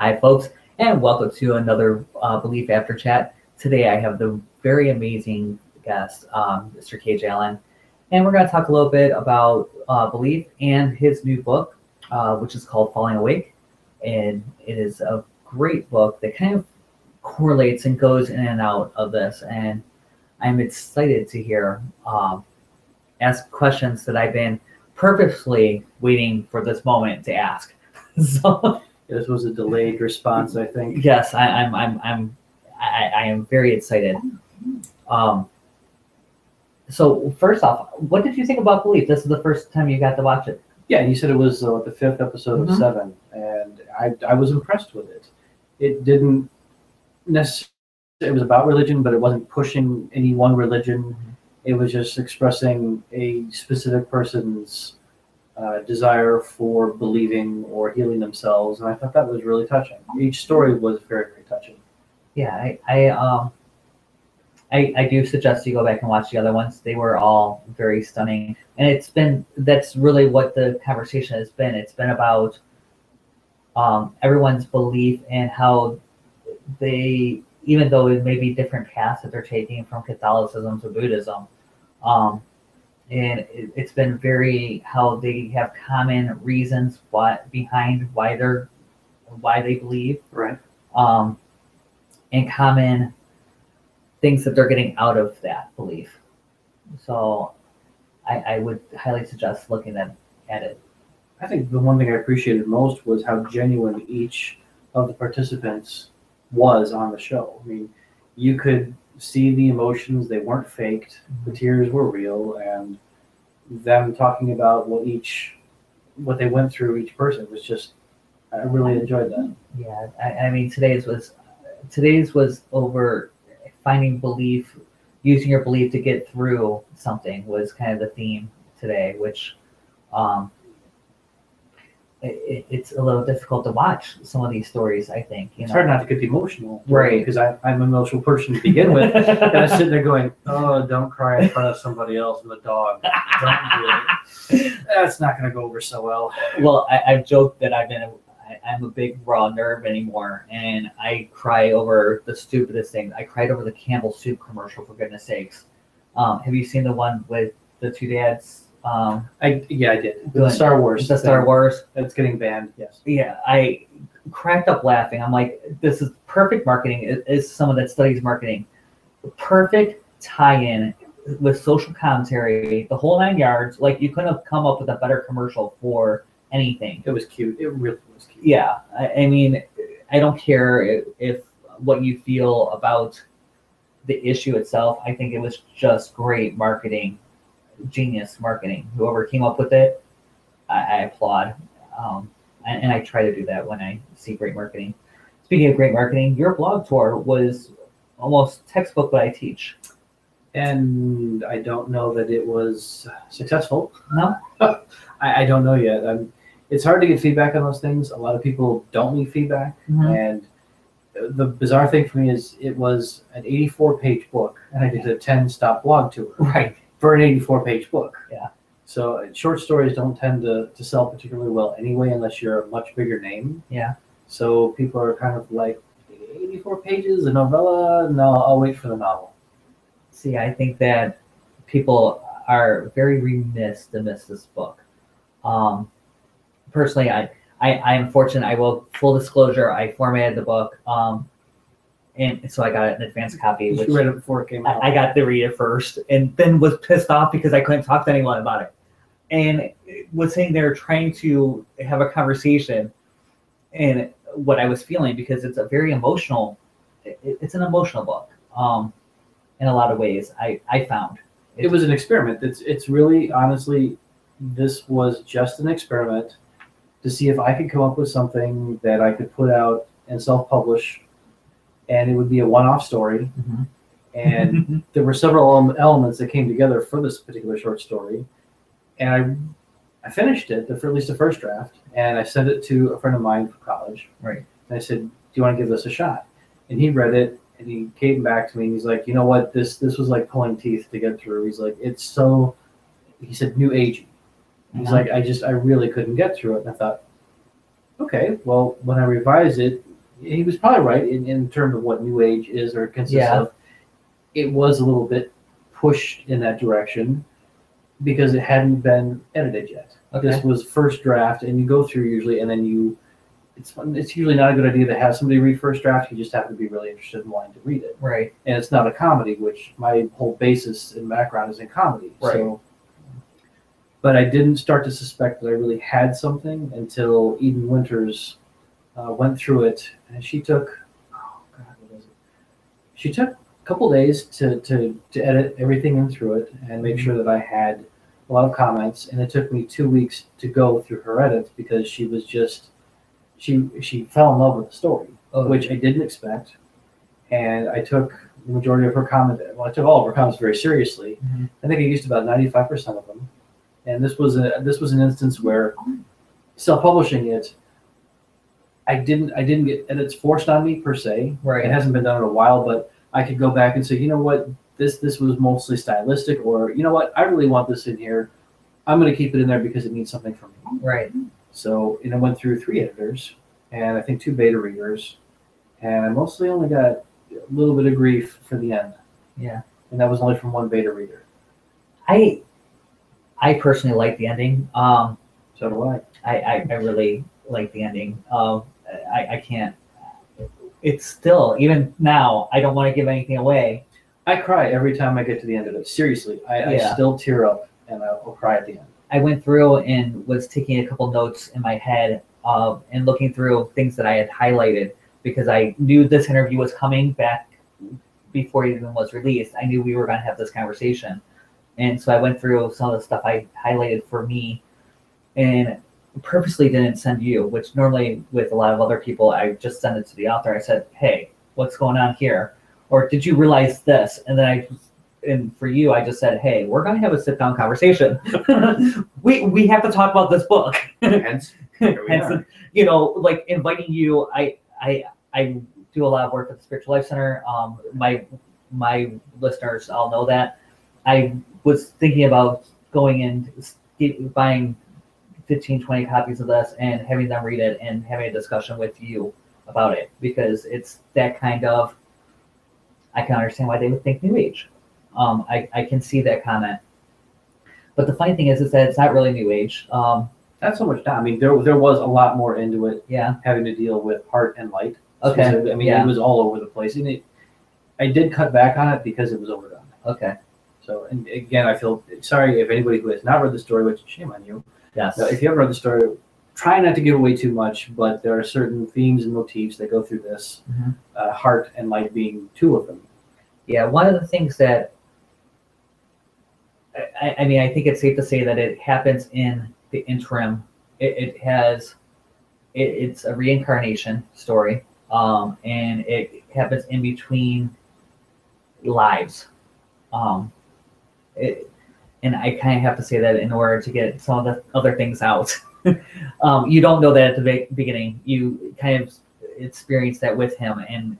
Hi, folks, and welcome to another Belief After Chat. Today, I have the very amazing guest, Mr. Kage Alan, and we're going to talk a little bit about belief and his new book, which is called Falling Awake. And it is a great book that kind of correlates and goes in and out of this. And I'm excited to hear ask questions that I've been purposely waiting for this moment to ask. So. This was a delayed response, I think. Yes, I am very excited. Um, so first off, what did you think about Belief? This is the first time you got to watch it. Yeah, you said it was the fifth episode of 7, and I was impressed with it. It didn't necessarily, it was about religion, but it wasn't pushing any one religion. It was just expressing a specific person's desire for believing or healing themselves, and I thought that was really touching. Each story was very, very touching. Yeah, I do suggest you go back and watch the other ones. They were all very stunning, and that's really what the conversation has been. It's been about everyone's belief and how they, even though it may be different paths that they're taking from Catholicism to Buddhism, and it's been very how they have common reasons behind why they believe, Right. And common things that they're getting out of that belief. So I would highly suggest looking at it. I think the one thing I appreciated most was how genuine each of the participants was on the show. I mean, you could see the emotions, they weren't faked, the tears were real, and them talking about what they went through, each person was just, I really enjoyed that. Yeah, I mean today's was over finding belief, using your belief to get through something was kind of the theme today, which it's a little difficult to watch some of these stories, I think. It's hard not to get emotional. Right. Because I'm an emotional person to begin with. And I'm sitting there going, oh, don't cry in front of somebody else and the dog. Don't do it. That's not going to go over so well. Well, I've joked that I'm a big raw nerve anymore, and I cry over the stupidest things. I cried over the Campbell soup commercial, for goodness sakes. Have you seen the one with the two dads? I did. The Star Wars. The Star Wars. It's getting banned, yes. Yeah, I cracked up laughing. I'm like, this is perfect marketing. It is someone that studies marketing. Perfect tie-in with social commentary, the whole 9 yards. Like, you couldn't have come up with a better commercial for anything. It was cute. It really was cute. Yeah, I mean, I don't care if what you feel about the issue itself. I think it was just great marketing. Genius marketing. Whoever came up with it, I applaud. And I try to do that when I see great marketing. Speaking of great marketing, your blog tour was almost textbook what I teach. And I don't know that it was successful. No? I don't know yet. It's hard to get feedback on those things. A lot of people don't leave feedback. And the bizarre thing for me is it was an 84-page book, and I did a 10-stop blog tour. Right. For an 84-page book. Yeah. So short stories don't tend to sell particularly well anyway, unless you're a much bigger name. Yeah. So people are kind of like, 84 pages, a novella? No, I'll wait for the novel. See, I think that people are very remiss to miss this book. Personally, I'm fortunate. I will, full disclosure, I formatted the book. And so I got an advanced copy. You read it before it came out. I got to read it first, and then was pissed off because I couldn't talk to anyone about it, and was sitting there trying to have a conversation, and what I was feeling, because it's a very emotional. It's an emotional book, in a lot of ways. I found it was an experiment. It's really, honestly, this was just an experiment to see if I could come up with something that I could put out and self-publish. And it would be a one-off story. And there were several elements that came together for this particular short story. And I finished it, at least the first draft, and I sent it to a friend of mine for college. Right. And I said, do you want to give this a shot? And he read it, and he came back to me, and he's like, you know what, this was like pulling teeth to get through. He's like, it's so, he said, new agey. He's like, I really couldn't get through it. And I thought, Okay, well, when I revised it, he was probably right in terms of what New Age is or consists Yeah. of. It was a little bit pushed in that direction because it hadn't been edited yet. Okay. This was first draft, and you go through usually, and then it's usually not a good idea to have somebody read first draft. You just have to be really interested in wanting to read it. Right. And it's not a comedy, which my whole basis and background is in comedy. Right. So, but I didn't start to suspect that I really had something until Eden Winters went through it, and she took, oh God, what was it? She took a couple days to edit everything in through it and make sure that I had a lot of comments, and it took me 2 weeks to go through her edits because she was just she fell in love with the story, which I didn't expect, and I took the majority of her comment. Well, I took all of her comments very seriously. Mm-hmm. I think I used about 95% of them, and this was an instance where self-publishing it. I didn't get edits forced on me per se. Right. It hasn't been done in a while, but I could go back and say, you know what, this was mostly stylistic, or you know what, I really want this in here. I'm going to keep it in there because it means something for me. Right. So, I went through 3 editors and I think 2 beta readers, and I mostly only got a little bit of grief for the end. Yeah. And that was only from 1 beta reader. I personally like the ending. So do I. I really like the ending. I can't. It's still, even now, I don't want to give anything away. I cry every time I get to the end of it. Seriously, I still tear up and I'll cry at the end. I went through and was taking a couple notes in my head and looking through things that I had highlighted because I knew this interview was coming back before it even was released. I knew we were going to have this conversation. And so I went through some of the stuff I highlighted for me and purposely didn't send you, which normally with a lot of other people, I just send it to the author. I said, hey, what's going on here? Or did you realize this? And then and for you, I just said, hey, we're going to have a sit down conversation. we have to talk about this book. Hence, like inviting you, I do a lot of work at the Spiritual Life Center. My listeners all know that. I was thinking about going and buying 15, 20 copies of this and having them read it and having a discussion with you about it because it's that kind of, I can understand why they would think New Age. I can see that comment. But the funny thing is that it's not really New Age. Not so much. I mean, there was a lot more into it. Yeah. Having to deal with heart and light. Okay. I mean, It was all over the place. And I did cut back on it because it was overdone. Okay. So, and again, I feel sorry if anybody who has not read the story, which shame on you. Yes. Now, if you haven't read the story, try not to give away too much, but there are certain themes and motifs that go through this, heart and light being 2 of them. Yeah, one of the things that, I mean, I think it's safe to say that it happens in the interim. It's a reincarnation story, and it happens in between lives. And I kind of have to say that in order to get some of the other things out. You don't know that at the beginning. You kind of experience that with him,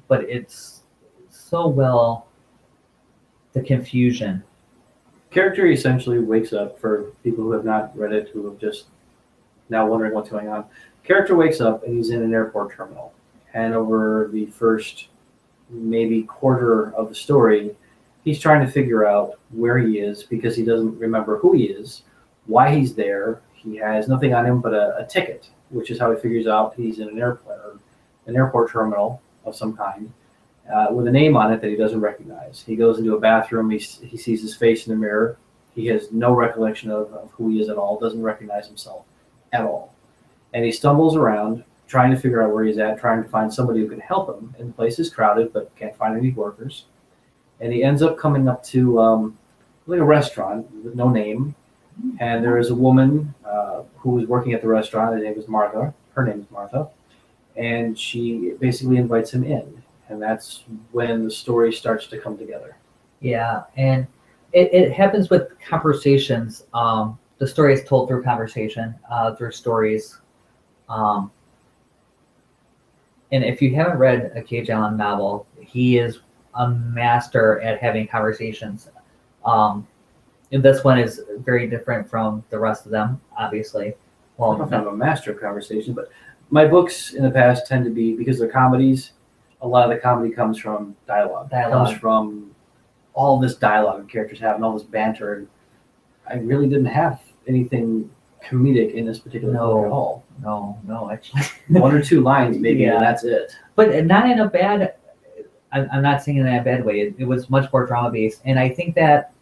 but it's so well, the confusion. Character essentially wakes up, for people who have not read it, who have just now wondering what's going on. Character wakes up and he's in an airport terminal. And over the first maybe quarter of the story, he's trying to figure out where he is because he doesn't remember who he is, why he's there. He has nothing on him but a ticket, which is how he figures out he's in an airplane or an airport terminal of some kind with a name on it that he doesn't recognize. He goes into a bathroom. He sees his face in the mirror. He has no recollection of who he is at all, doesn't recognize himself at all. And he stumbles around trying to figure out where he's at, trying to find somebody who can help him. And the place is crowded, but can't find any workers. And he ends up coming up to like a restaurant with no name. And there is a woman who was working at the restaurant. Her name is Martha. And she basically invites him in. And that's when the story starts to come together. Yeah, and it happens with conversations. The story is told through conversation, through stories. And if you haven't read a Kage Alan novel, he is a master at having conversations. And this one is very different from the rest of them, obviously. I don't know if I'm a master of conversation, but my books in the past tend to be, because they're comedies, a lot of the comedy comes from dialogue. It comes from all this dialogue and characters have and all this banter. And I really didn't have anything comedic in this particular book at all. No, actually. One or two lines maybe, and that's it. But not in a bad, I'm not saying in a bad way. It was much more drama based. And I think that,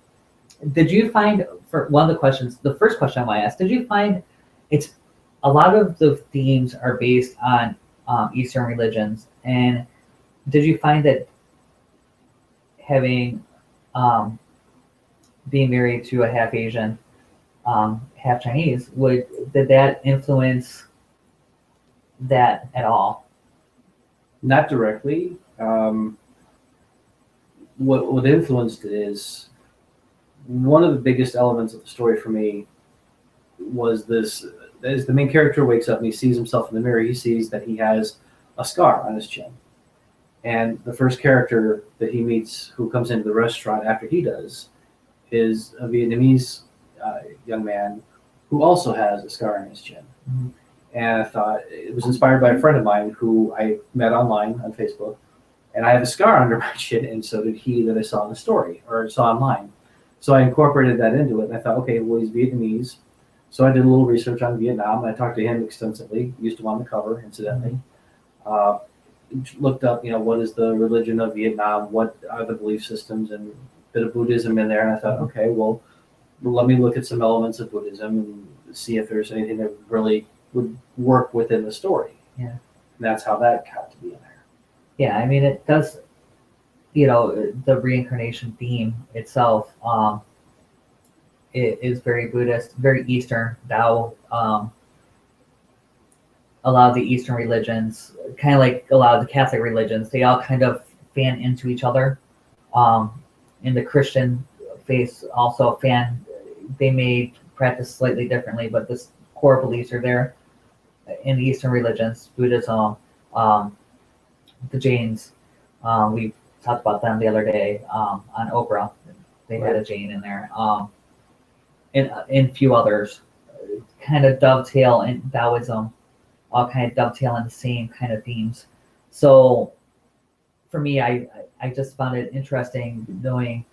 did you find, for one of the questions, the first question I want to ask, did you find it's a lot of the themes are based on Eastern religions, and did you find that having being married to a half Asian, half Chinese, did that influence that at all? Not directly. What influenced it is, one of the biggest elements of the story for me was this: as the main character wakes up and he sees himself in the mirror, he sees that he has a scar on his chin. And the first character that he meets who comes into the restaurant after he does is a Vietnamese young man who also has a scar on his chin. Mm-hmm. And I thought, it was inspired by a friend of mine who I met online on Facebook. And I have a scar under my chin, and so did he that I saw in the story, or saw online. So I incorporated that into it, and I thought, okay, well, he's Vietnamese. So I did a little research on Vietnam, and I talked to him extensively, used him on the cover, incidentally. Looked up, what is the religion of Vietnam, what are the belief systems, and a bit of Buddhism in there. And I thought, okay, well, let me look at some elements of Buddhism and see if there's anything that really would work within the story. Yeah. And that's how that got to be in there. Yeah, I mean, it does, the reincarnation theme itself, it is very Buddhist, very Eastern, Tao. A lot of the Eastern religions, kind of like a lot of the Catholic religions, they all kind of fan into each other. In the Christian faith, also they may practice slightly differently, but the core beliefs are there. In the Eastern religions, Buddhism, the Jains, we talked about them the other day on Oprah. They had a Jain in there. And a few others kind of dovetail in Taoism, all kind of dovetail in the same kind of themes. So for me, I just found it interesting knowing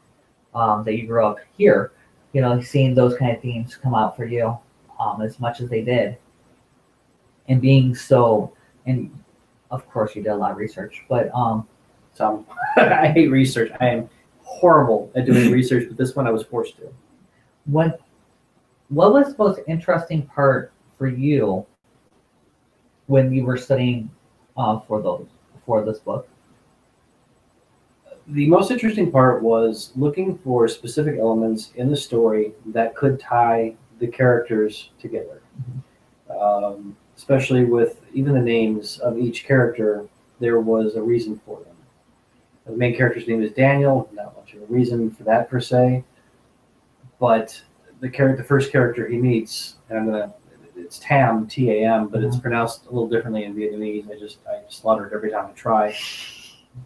that you grew up here, seeing those kind of themes come out for you as much as they did. And being so, and of course you did a lot of research, but some I hate research. I am horrible at doing research, but this one I was forced to. What was the most interesting part for you when you were studying for this book? The most interesting part was looking for specific elements in the story that could tie the characters together. Mm-hmm. Especially with even the names of each character, there was a reason for them. The main character's name is Daniel, not much of a reason for that per se, but the first character he meets, and it's Tam, T-A-M, but it's pronounced a little differently in Vietnamese. I slaughter it every time I try.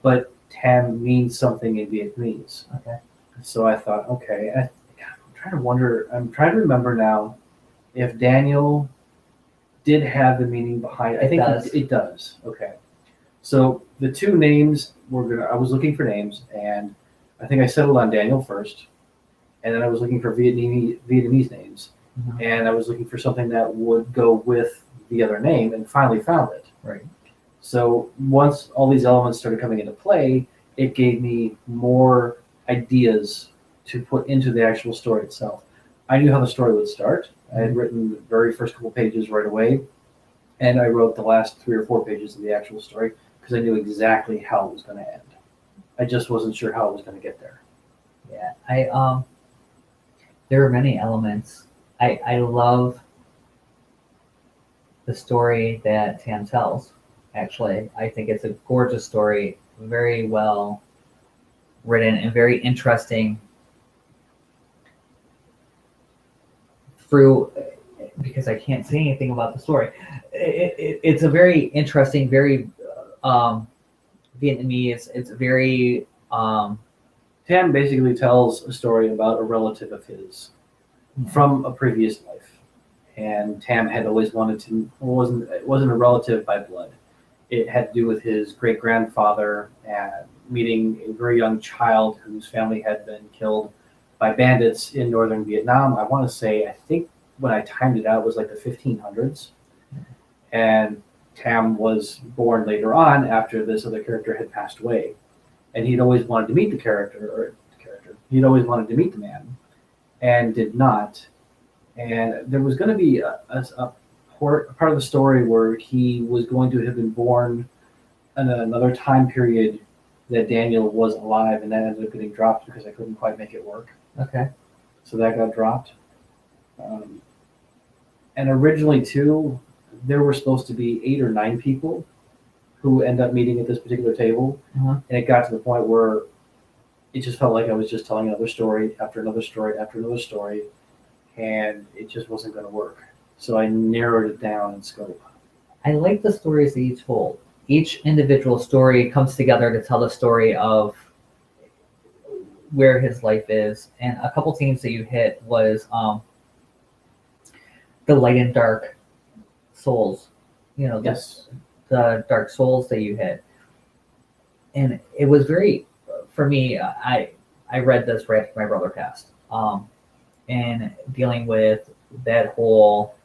But Tam means something in Vietnamese. Okay. So I thought, okay, I'm trying to remember now if Daniel did have the meaning behind it. I think it does. Okay. So the two names I was looking for names, and I think I settled on Daniel first, and then I was looking for Vietnamese names, and I was looking for something that would go with the other name, and finally found it. Right. So once all these elements started coming into play, it gave me more ideas to put into the actual story itself. I knew how the story would start. I had written the very first couple pages right away, and I wrote the last 3 or 4 pages of the actual story because I knew exactly how it was going to end. I just wasn't sure how it was going to get there. Yeah, there were many elements. I love the story that Tam tells. Actually, I think it's a gorgeous story, very well written and very interesting. Because I can't say anything about the story. It's a very interesting, very Vietnamese. It's very. Tam basically tells a story about a relative of his from a previous life, and Tam had always wanted to. It wasn't a relative by blood. It had to do with his great grandfather and meeting a very young child whose family had been killed by bandits in northern Vietnam. I want to say, I think when I timed it out, it was like the 1500s. And Tam was born later on after this other character had passed away. And he'd always wanted to meet he'd always wanted to meet the man and did not. And there was going to be a part of the story where he was going to have been born in another time period that Daniel was alive, and that ended up getting dropped because I couldn't quite make it work. Okay. So that got dropped. And originally, too, there were supposed to be 8 or 9 people who end up meeting at this particular table. Uh-huh. And it got to the point where it just felt like I was just telling another story after another story after another story, and it just wasn't going to work. So I narrowed it down in scope. I like the stories that you told. Each individual story comes together to tell the story of where his life is. And a couple themes that you hit was the light and dark souls. You know, Yes. the dark souls that you hit. And it was very, for me, I read this right after my brother passed. And dealing with that whole,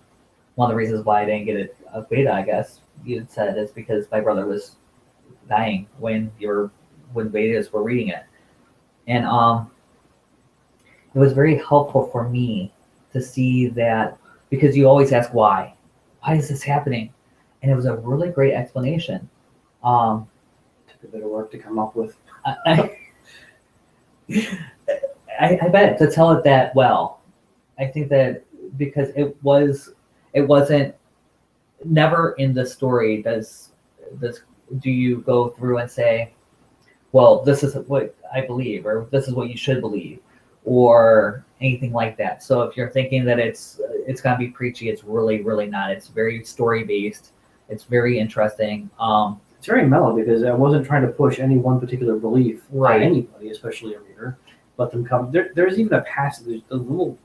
one of the reasons why I didn't get a beta, I guess you said, is because my brother was dying when betas were reading it. And it was very helpful for me to see that, because you always ask why is this happening? And it was a really great explanation. Took a bit of work to come up with. I bet to tell it that well. I think that because it wasn't never in the story do you go through and say, well, this is what I believe, or this is what you should believe, or anything like that. So if you're thinking that it's gonna be preachy, it's really, really not. It's very story based. It's very interesting. It's very mellow because I wasn't trying to push any one particular belief Right. on anybody, especially a reader. Let them come. There's even a passage, a little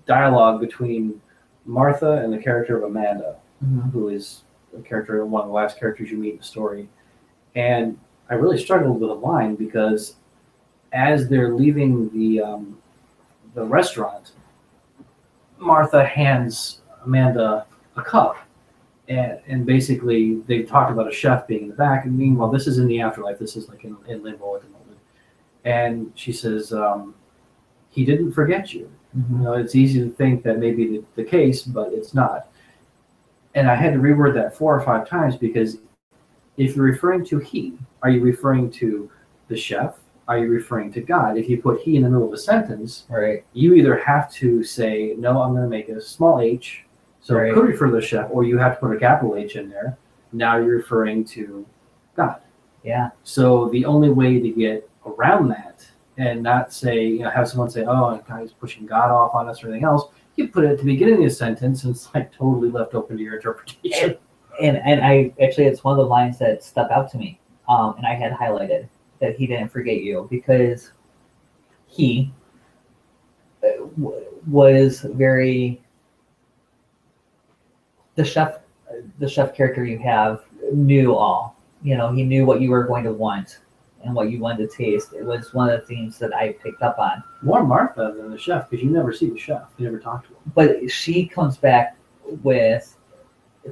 dialogue between Martha and the character of Amanda, Mm-hmm. who is a character, one of the last characters you meet in the story. And I really struggled with a line because as they're leaving the restaurant, Martha hands Amanda a cup. And basically, they talked about a chef being in the back. And meanwhile, this is in the afterlife. This is like in limbo at the moment. And she says, he didn't forget you. Mm-hmm. You know, it's easy to think that may be the case, but it's not. And I had to reword that 4 or 5 times because if you're referring to he, are you referring to the chef? Are you referring to God? If you put he in the middle of a sentence, Right. you either have to say, no, I'm going to make a small h, so Right. it could refer to the chef, or you have to put a capital H in there. Now you're referring to God. Yeah. So the only way to get around that and not say, have someone say, oh, a guy's pushing God off on us or anything else, you put it at the beginning of the sentence and it's like totally left open to your interpretation. And I actually, it's one of the lines that stuck out to me, and I had highlighted that he didn't forget you because he was very, the chef character you have knew all. He knew what you were going to want and what you wanted to taste. It was one of the themes that I picked up on. More Martha than the chef because you never see the chef. You never talk to him. But she comes back with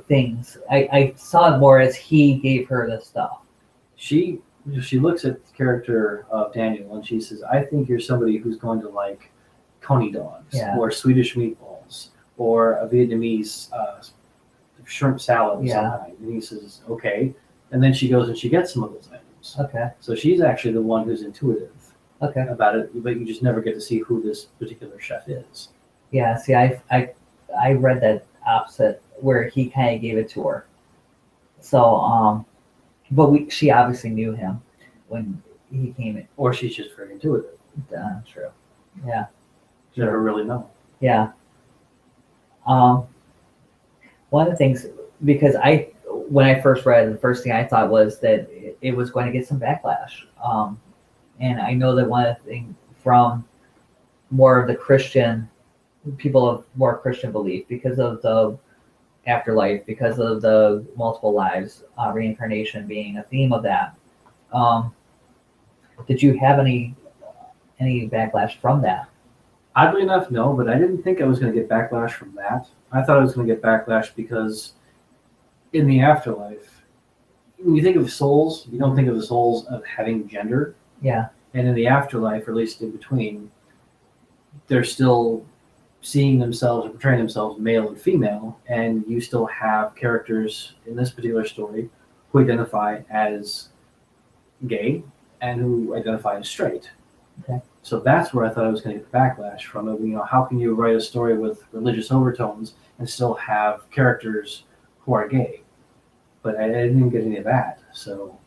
things. I saw it more as he gave her the stuff. She looks at the character of Daniel and she says, I think you're somebody who's going to like coney dogs or Swedish meatballs or a Vietnamese shrimp salad of some kind. And he says, okay. And then she goes and she gets some of those items. Okay. So she's actually the one who's intuitive about it, but you just never get to see who this particular chef is. Yeah, see, I read that opposite where he kind of gave it to her. So, but she obviously knew him when he came in. Or she's just very intuitive. True. Yeah. You never really know. Yeah. One of the things, because when I first read it, the first thing I thought was that it was going to get some backlash. And I know that one of the things from more of the Christian people of more Christian belief because of the afterlife, because of the multiple lives, reincarnation being a theme of that. Um, did you have any backlash from that? Oddly enough, no, but I didn't think I was going to get backlash from that. I thought I was going to get backlash because in the afterlife, when you think of souls, you don't think of the souls of having gender. Yeah. And in the afterlife, or at least in between, they're still seeing themselves or portraying themselves male and female, and you still have characters in this particular story who identify as gay and who identify as straight. Okay. So that's where I thought I was going to get the backlash from it. How can you write a story with religious overtones and still have characters who are gay? But I didn't even get any of that. So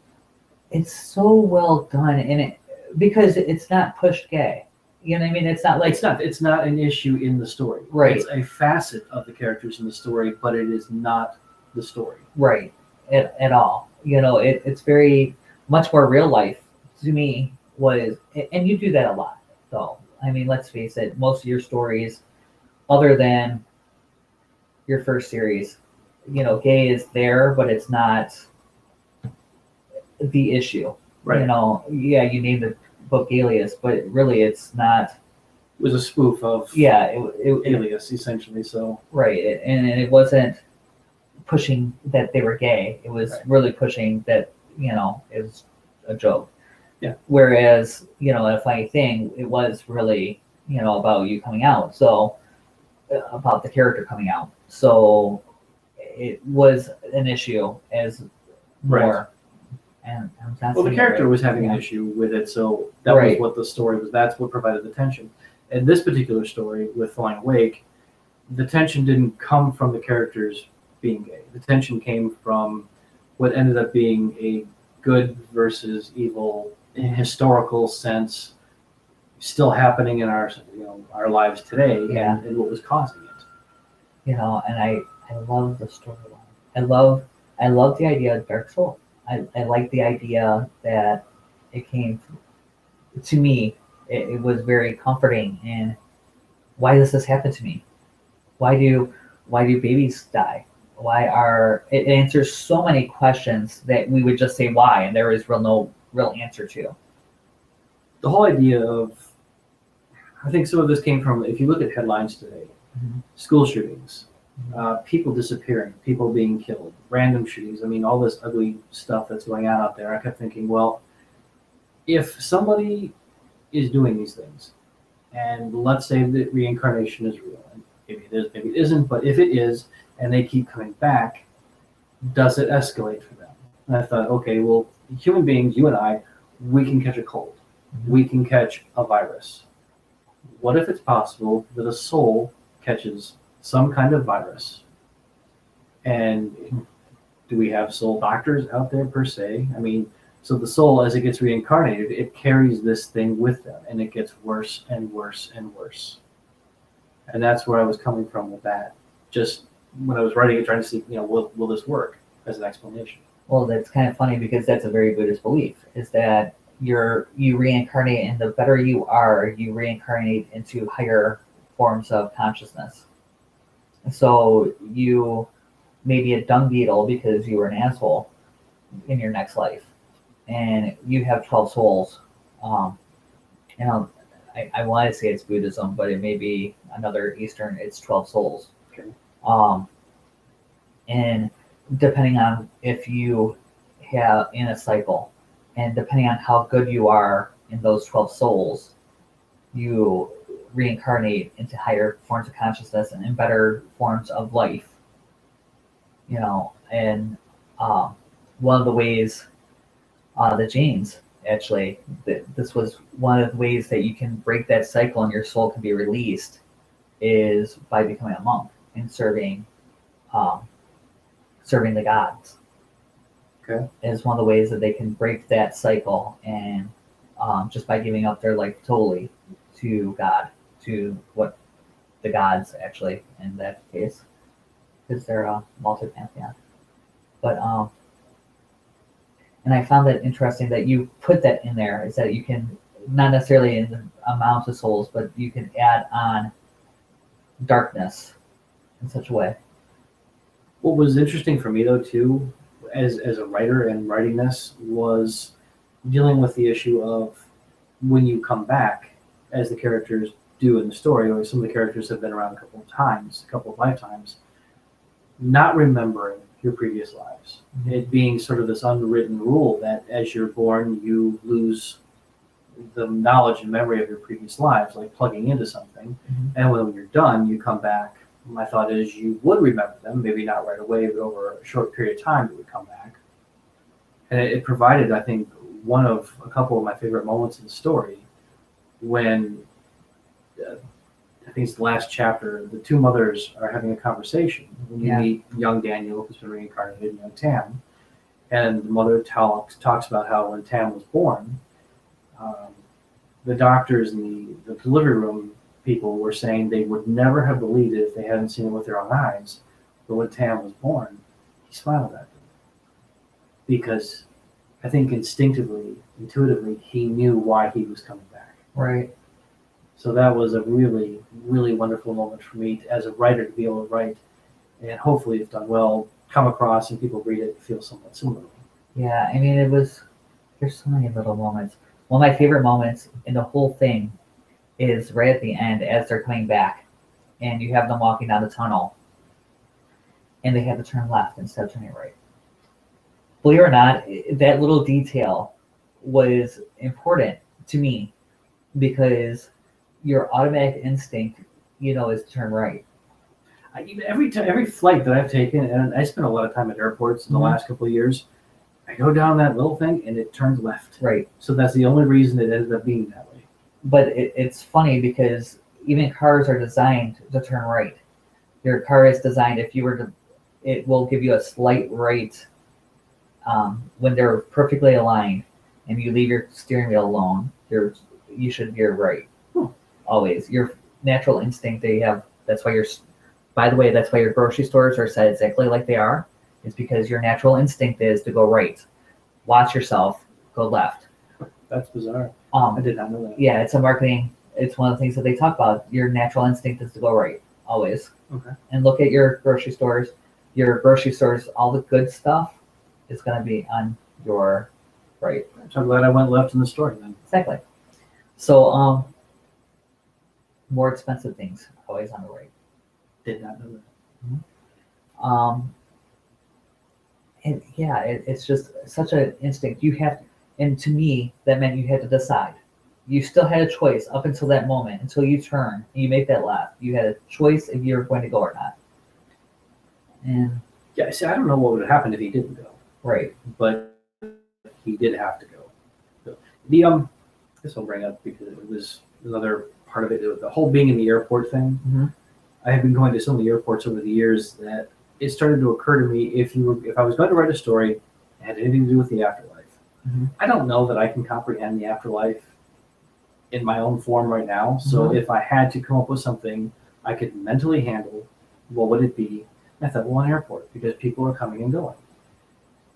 it's so well done, and because it's not pushed gay. You know what I mean? It's not like it's not an issue in the story. Right. It's a facet of the characters in the story, but it is not the story. Right. At all. It's very much more real life to me and you do that a lot though. I mean, let's face it, most of your stories, other than your first series, gay is there, but it's not the issue. Right. Yeah, you named the book Alias, but really it's not. It was a spoof of Alias, essentially. So right, and it wasn't pushing that they were gay. It was really pushing that it was a joke. Yeah. Whereas a funny thing, it was really about you coming out. So about the character coming out. So it was an issue as more. Right. And the character was having an issue with it, so that was what the story was. That's what provided the tension. In this particular story with Flying Awake, the tension didn't come from the characters being gay. The tension came from what ended up being a good versus evil historical sense still happening in our lives today, and what was causing it. And I love the storyline. I love the idea of Dark Soul. I like the idea that it came from, to me, it was very comforting. And why does this happen to me? Why do babies die? It answers so many questions that we would just say why, and there is no real answer to. The whole idea of, I think some of this came from, if you look at headlines today, school shootings, people disappearing, people being killed, random shootings. I mean, all this ugly stuff that's going on out there. I kept thinking, well, if somebody is doing these things, and let's say that reincarnation is real, and maybe it is, maybe it isn't, but if it is, and they keep coming back, does it escalate for them? And I thought, okay, well, human beings, you and I, we can catch a cold. We can catch a virus. What if it's possible that a soul catches some kind of virus? And do we have soul doctors out there per se? I mean, so the soul, as it gets reincarnated, it carries this thing with them, and it gets worse and worse and worse. And that's where I was coming from with that. Just when I was writing it, trying to see, will this work as an explanation? Well, that's kind of funny because that's a very Buddhist belief, is that you reincarnate, and the better you are, you reincarnate into higher forms of consciousness. So you may be a dung beetle because you were an asshole in your next life, and you have 12 souls. I want to say it's Buddhism, but it may be another Eastern. It's 12 souls. Okay. And depending on if you have in a cycle, and depending on how good you are in those 12 souls, you reincarnate into higher forms of consciousness and in better forms of life. And one of the ways, the Jains, actually, this was one of the ways that you can break that cycle and your soul can be released, is by becoming a monk and serving the gods. Okay. Is one of the ways that they can break that cycle, and just by giving up their life totally to God, to what the gods actually in that case, because they're a multi-pantheon. But and I found that interesting that you put that in there, is that you can, not necessarily in the amount of souls, but you can add on darkness in such a way. What was interesting for me though too, as a writer and writing this, was dealing with the issue of when you come back, as the characters do in the story, or some of the characters have been around a couple of times, a couple of lifetimes, not remembering your previous lives. Mm-hmm. It being sort of this unwritten rule that as you're born, you lose the knowledge and memory of your previous lives, like plugging into something. Mm-hmm. And when you're done, you come back. My thought is you would remember them, maybe not right away, but over a short period of time, it would come back. And it provided, I think, one of a couple of my favorite moments in the story when I think it's the last chapter, the two mothers are having a conversation. When you meet young Daniel, who's been reincarnated, and young Tam, and the mother talks about how when Tam was born, the doctors in the delivery room people were saying they would never have believed it if they hadn't seen it with their own eyes. But when Tam was born, he smiled at them. Because I think instinctively, intuitively, he knew why he was coming back. Right. So that was a really, really wonderful moment for me as a writer to be able to write, and hopefully, if done well, come across and people read it and feel somewhat similarly. Yeah, I mean, there's so many little moments. One of my favorite moments in the whole thing is right at the end as they're coming back, and you have them walking down the tunnel, and they have to turn left instead of turning right. Believe it or not, that little detail was important to me because your automatic instinct, is to turn right. Every flight that I've taken, and I spent a lot of time at airports in the last couple of years, I go down that little thing and it turns left. Right. So that's the only reason it ended up being that way. But it's funny because even cars are designed to turn right. Your car is designed, it will give you a slight right when they're perfectly aligned and you leave your steering wheel alone, you should veer right. Always. Your natural instinct that you have, by the way, that's why your grocery stores are set exactly like they are. It's because your natural instinct is to go right. Watch yourself, go left. That's bizarre. I did not know that. Yeah, it's one of the things that they talk about. Your natural instinct is to go right, always. Okay. And look at your grocery stores. Your grocery stores, all the good stuff is going to be on your right. I'm glad I went left in the story then. Exactly. So, more expensive things always on the right. Did not know that. Mm-hmm. And yeah, it's just such an instinct. And to me, that meant you had to decide. You still had a choice up until that moment, until you turn and you make that left. You had a choice if you were going to go or not. And yeah, see, I don't know what would have happened if he didn't go. Right. But he did have to go. This will bring up because it was another part of it. The whole being in the airport thing. Mm-hmm. I have been going to so many airports over the years that it started to occur to me if I was going to write a story that had anything to do with the afterlife. Mm-hmm. I don't know that I can comprehend the afterlife in my own form right now. So if I had to come up with something I could mentally handle, what would it be? I thought, well, an airport, because people are coming and going.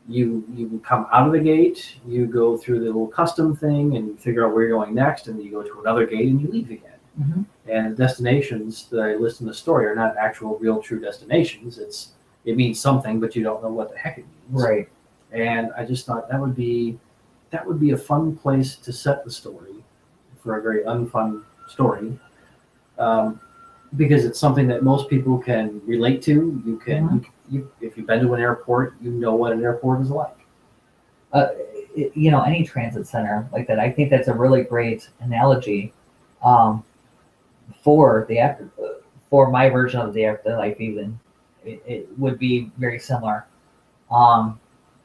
You come out of the gate, you go through the little custom thing and figure out where you're going next, and you go to another gate and you leave again. Mm-hmm. And the destinations that I list in the story are not actual, real, true destinations. It means something, but you don't know what the heck it means. Right. And I just thought that would be a fun place to set the story for a very unfun story, because it's something that most people can relate to. You can, if you've been to an airport, you know what an airport is like. Any transit center like that. I think that's a really great analogy for my version of the afterlife. Even it would be very similar.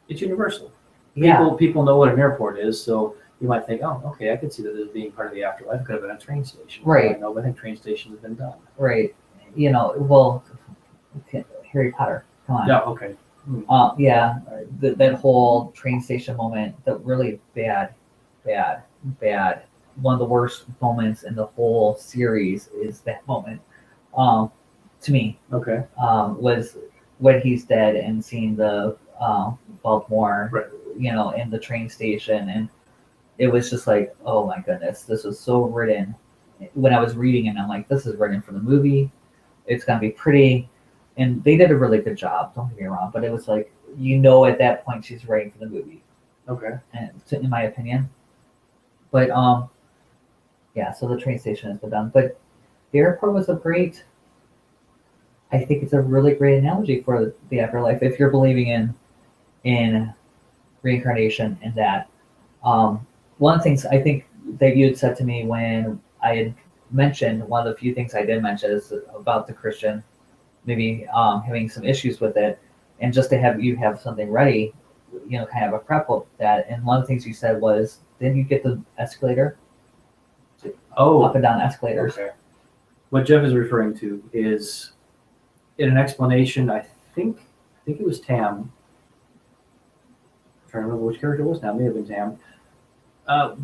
It's universal. Yeah. People know what an airport is, so you might think, oh, okay, I could see that as being part of the afterlife. It could have been a train station. Right. No, but I think train stations have been done. Right. Harry Potter. Come on. Yeah. Okay. Yeah. That whole train station moment, the really bad. One of the worst moments in the whole series is that moment. To me. Okay. Was when he's dead and seeing the Baltimore, right. In the train station, and it was just like, oh my goodness, this was so written. When I was reading it, I'm like, this is written for the movie, it's gonna be pretty, and they did a really good job. Don't get me wrong, but it was like you know at that point she's writing for the movie, Okay. and in my opinion. But yeah. So the train station has been done, but the airport was a great. I think it's a really great analogy for the afterlife if you're believing in reincarnation and that. One of the things I think that you had said to me when I had mentioned one of the few things I did mention is about the Christian, maybe having some issues with it, and just to have you have something ready, kind of a prep of that. And one of the things you said was, didn't you get the escalator? Oh, up and down escalators. okay. What Jeff is referring to is in an explanation. I think it was Tam. I'm trying to remember which character it was now. It may have been Tam.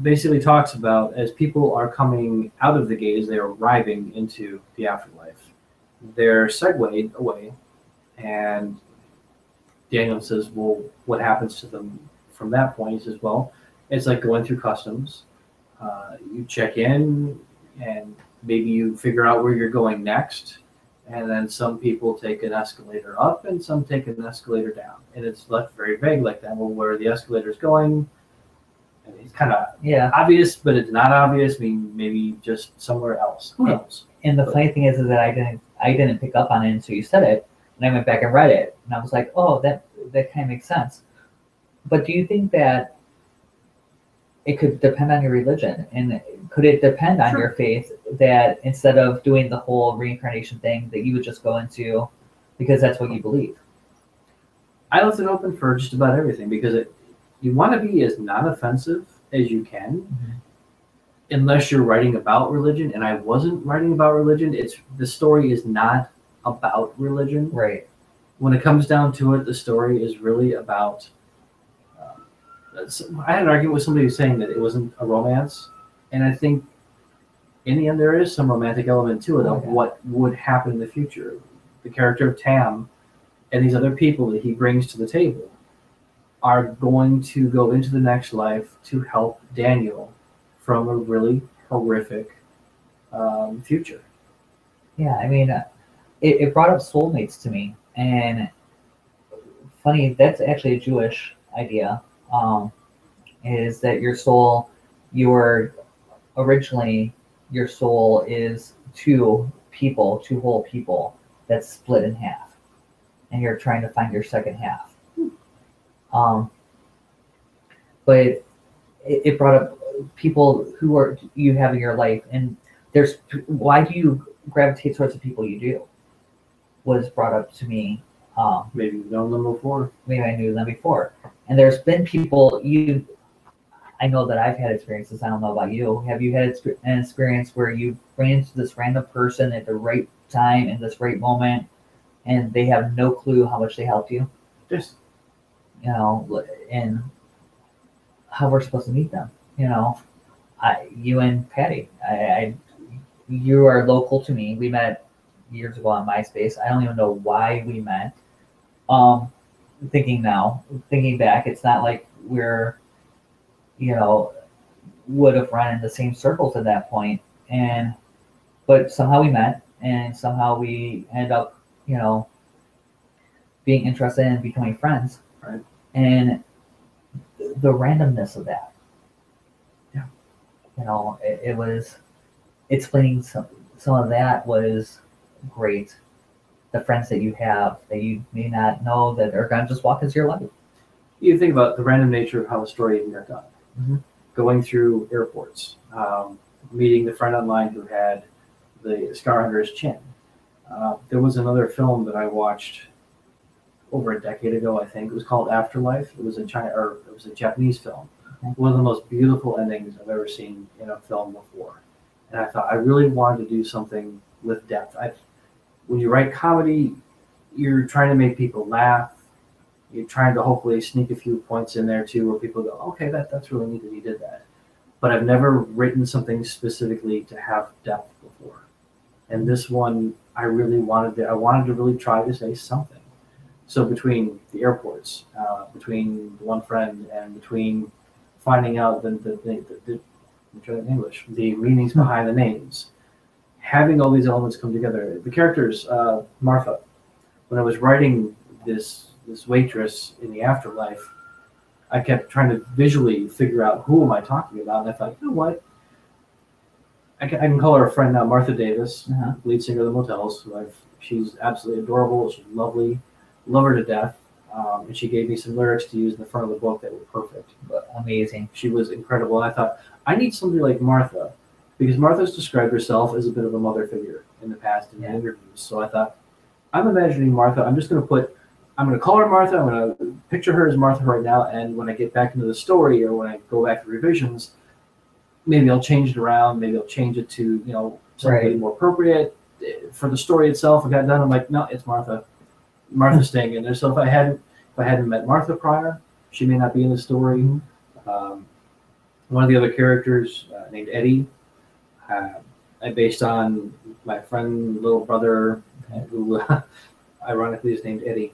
Basically talks about as people are coming out of the gate, as they're arriving into the afterlife, they're segued away, and Daniel says, well, what happens to them from that point? He says, well, it's like going through customs. You check in, and maybe you figure out where you're going next, and then some people take an escalator up and some take an escalator down, and it's left very vague like that. Well, where the escalator is going, I mean, it's kind of obvious, but it's not obvious. I mean, maybe just somewhere else. Who knows? And the funny thing is that I didn't pick up on it until you said it, and I went back and read it, and I was like, oh, that kind of makes sense. But do you think that it could depend on your religion, and could it depend on your faith that instead of doing the whole reincarnation thing, that you would just go into because that's what you believe? I left it open for just about everything because you want to be as non-offensive as you can, unless you're writing about religion. And I wasn't writing about religion. The story is not about religion. Right. When it comes down to it, the story is really about. I had an argument with somebody saying that it wasn't a romance, and I think in the end there is some romantic element to it of what would happen in the future. The character of Tam and these other people that he brings to the table are going to go into the next life to help Daniel from a really horrific future. Yeah, I mean, it brought up soulmates to me, and funny, that's actually a Jewish idea. Is that your soul, originally your soul is two whole people that's split in half, and you're trying to find your second half. But it brought up people who are you have in your life, and why do you gravitate towards the people you do? Was brought up to me. Maybe you've known them before. Maybe I knew them before. And there's been people I know that I've had experiences. I don't know about you. Have you had an experience where you ran into this random person at the right time in this right moment, and they have no clue how much they helped you? Yes. And how we're supposed to meet them. You and Patty. You are local to me. We met years ago on MySpace. I don't even know why we met. Thinking back, it's not like we're, would have run in the same circles at that point. But somehow we met, and somehow we ended up, being interested in becoming friends. Right. And the randomness of that. Yeah. It was explaining some of that was great. The friends that you have that you may not know that are going to just walk into your life. You think about the random nature of how the story even got done. Mm-hmm. Going through airports, meeting the friend online who had the scar under his chin. There was another film that I watched over a decade ago, I think. It was called Afterlife. It was a Japanese film. Okay. One of the most beautiful endings I've ever seen in a film before. And I thought I really wanted to do something with depth. When you write comedy, you're trying to make people laugh. You're trying to hopefully sneak a few points in there too, where people go, "Okay, that's really neat that he did that." But I've never written something specifically to have depth before. And this one, I wanted to really try to say something. So between the airports, between one friend, and between finding out the meanings behind the names, having all these elements come together. The characters, Martha, when I was writing this waitress in the afterlife, I kept trying to visually figure out who am I talking about, and I thought, you know what? I can call her a friend now, Martha Davis, lead singer of the Motels. She's absolutely adorable. She's lovely, love her to death. And she gave me some lyrics to use in the front of the book that were perfect. Amazing. She was incredible. And I thought, I need somebody like Martha, because Martha's described herself as a bit of a mother figure in the past in interviews. So I thought, I'm imagining Martha. I'm going to call her Martha. I'm going to picture her as Martha right now. And when I get back into the story, or when I go back to revisions, maybe I'll change it around. Maybe I'll change it to, something more appropriate for the story itself. I got done. I'm like, no, it's Martha. Martha's staying in there. So if I hadn't met Martha prior, she may not be in the story. One of the other characters named Eddie, I based on my friend, little brother, who ironically is named Eddie.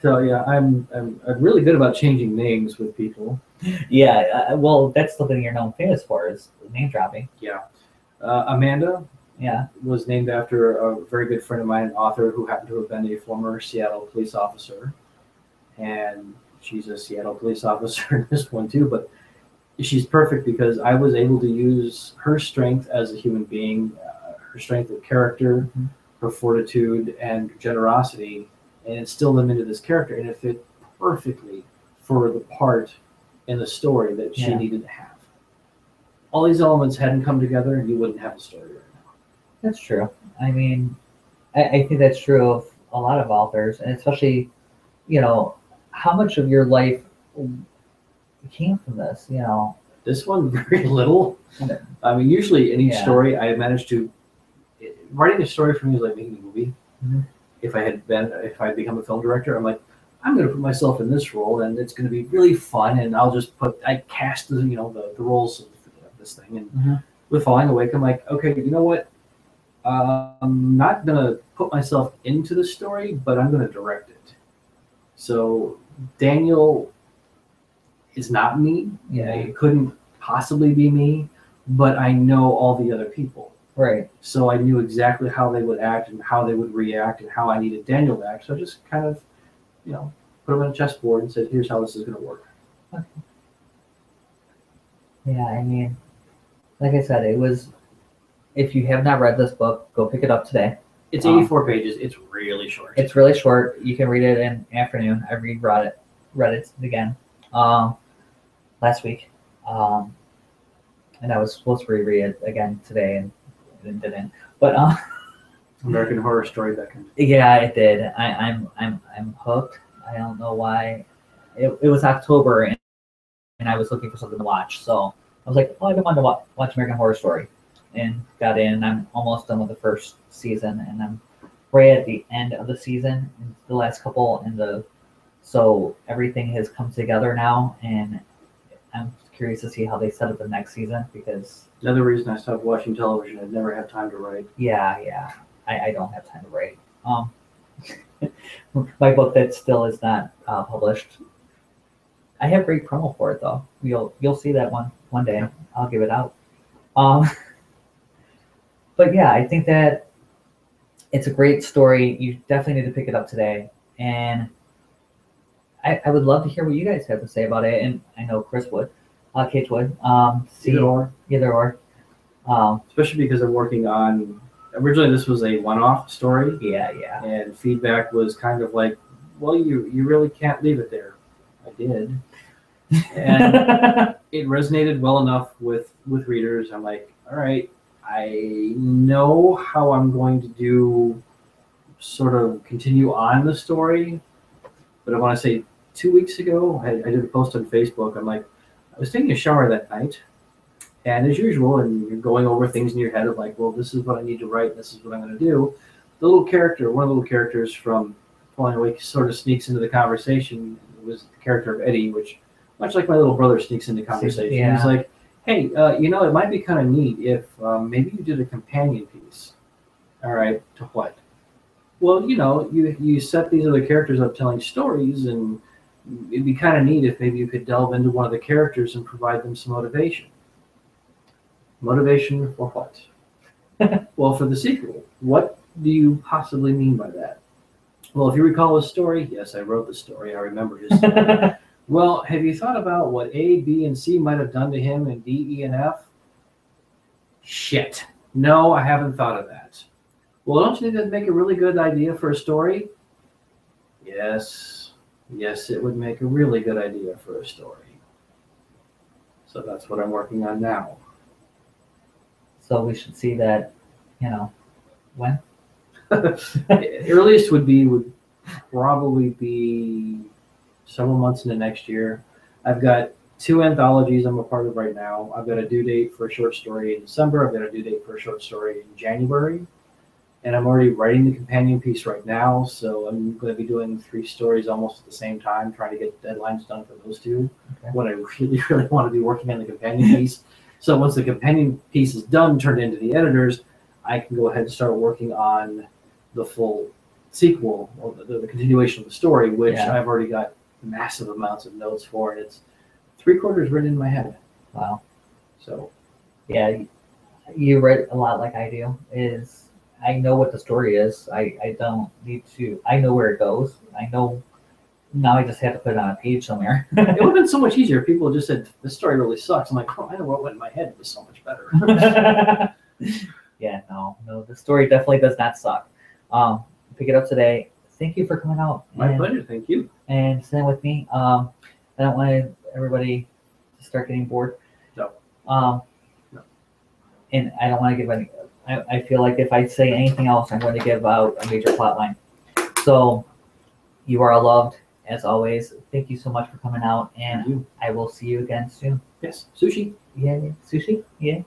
So yeah, I'm really good about changing names with people. Yeah, well, that's something you're known famous for, is name dropping. Yeah, Amanda. Yeah, was named after a very good friend of mine, an author who happened to have been a former Seattle police officer, and she's a Seattle police officer in this one too. But she's perfect because I was able to use her strength as a human being, her strength of character, her fortitude and generosity, and instill them into this character, and it fit perfectly for the part in the story that she needed to have. All these elements hadn't come together, and you wouldn't have a story right now. That's true. I mean, I think that's true of a lot of authors, and especially, how much of your life came from this, This one, very little. I mean, usually in each story, I managed to, writing a story for me is like making a movie. If I become a film director, I'm like, I'm going to put myself in this role, and it's going to be really fun, and I cast the roles of this thing, and with Falling Awake, I'm like, okay, you know what? I'm not going to put myself into the story, but I'm going to direct it. So Daniel is not me. It couldn't possibly be me, but I know all the other people. Right. So I knew exactly how they would act and how they would react and how I needed Daniel to act. So I just kind of, put him on a chessboard and said, here's how this is going to work. Okay. Yeah, I mean, like I said, it was, if you have not read this book, go pick it up today. It's 84 pages. It's really short. It's really short. You can read it in the afternoon. I read it again last week. And I was supposed to reread it again today and didn't. But American Horror Story Beckon. Yeah, it did. I'm hooked. I don't know why. It was October and I was looking for something to watch. So I was like, I've been wanting to watch American Horror Story, and got in. And I'm almost done with the first season, and I'm right at the end of the season, and the last couple, so everything has come together now, and I'm curious to see how they set up the next season, because another reason I stopped watching television, I never have time to write. Yeah. I don't have time to write. My book that still is not published. I have great promo for it though. You'll see that one day. I'll give it out. But yeah, I think that it's a great story. You definitely need to pick it up today, and I would love to hear what you guys have to say about it. And I know Chris would, Kate would. Either or. Especially because I'm working on. Originally, this was a one-off story. Yeah. And feedback was kind of like, well, you really can't leave it there. I did. And it resonated well enough with readers. I'm like, all right, I know how I'm going to do, sort of continue on the story. But I want to say 2 weeks ago, I did a post on Facebook. I'm like, I was taking a shower that night. And as usual, and you're going over things in your head of like, well, this is what I need to write. This is what I'm going to do. One of the little characters from Falling Awake sort of sneaks into the conversation. It was the character of Eddie, which, much like my little brother, sneaks into conversation. Yeah. He's like, hey, it might be kind of neat if maybe you did a companion piece. All right, to what? Well, you set these other characters up telling stories, and it'd be kind of neat if maybe you could delve into one of the characters and provide them some motivation. Motivation for what? Well, for the sequel, what do you possibly mean by that? Well, if you recall his story, yes, I wrote the story. I remember his story. Well, have you thought about what A, B, and C might have done to him in D, E, and F? Shit. No, I haven't thought of that. Well, don't you think that'd make a really good idea for a story? Yes. Yes, it would make a really good idea for a story. So that's what I'm working on now. So we should see that, when? Earliest would probably be several months into next year. I've got 2 anthologies I'm a part of right now. I've got a due date for a short story in December. I've got a due date for a short story in January. And I'm already writing the companion piece right now. So I'm going to be doing 3 stories almost at the same time, trying to get deadlines done for those 2. Okay. When I really, really want to be working on the companion piece. So once the companion piece is done, turned into the editors, I can go ahead and start working on the full sequel, or the continuation of the story, which I've already got massive amounts of notes for, and it's 3/4 written in my head. Wow. So yeah, you write a lot like I do. I know what the story is. I don't need to. I know where it goes. I know. Now I just have to put it on a page somewhere. It would have been so much easier if people just said, this story really sucks. I'm like, oh, I know what went in my head. It was so much better. Yeah, no, the story definitely does not suck. Pick it up today. Thank you for coming out. My pleasure. Thank you. And sitting with me. I don't want everybody to start getting bored. No. No. And I don't want to give any. I feel like if I say anything else, I'm going to give out a major plot line. So you are loved. As always, thank you so much for coming out, and I will see you again soon. Yes, sushi. Yeah, sushi. Yeah.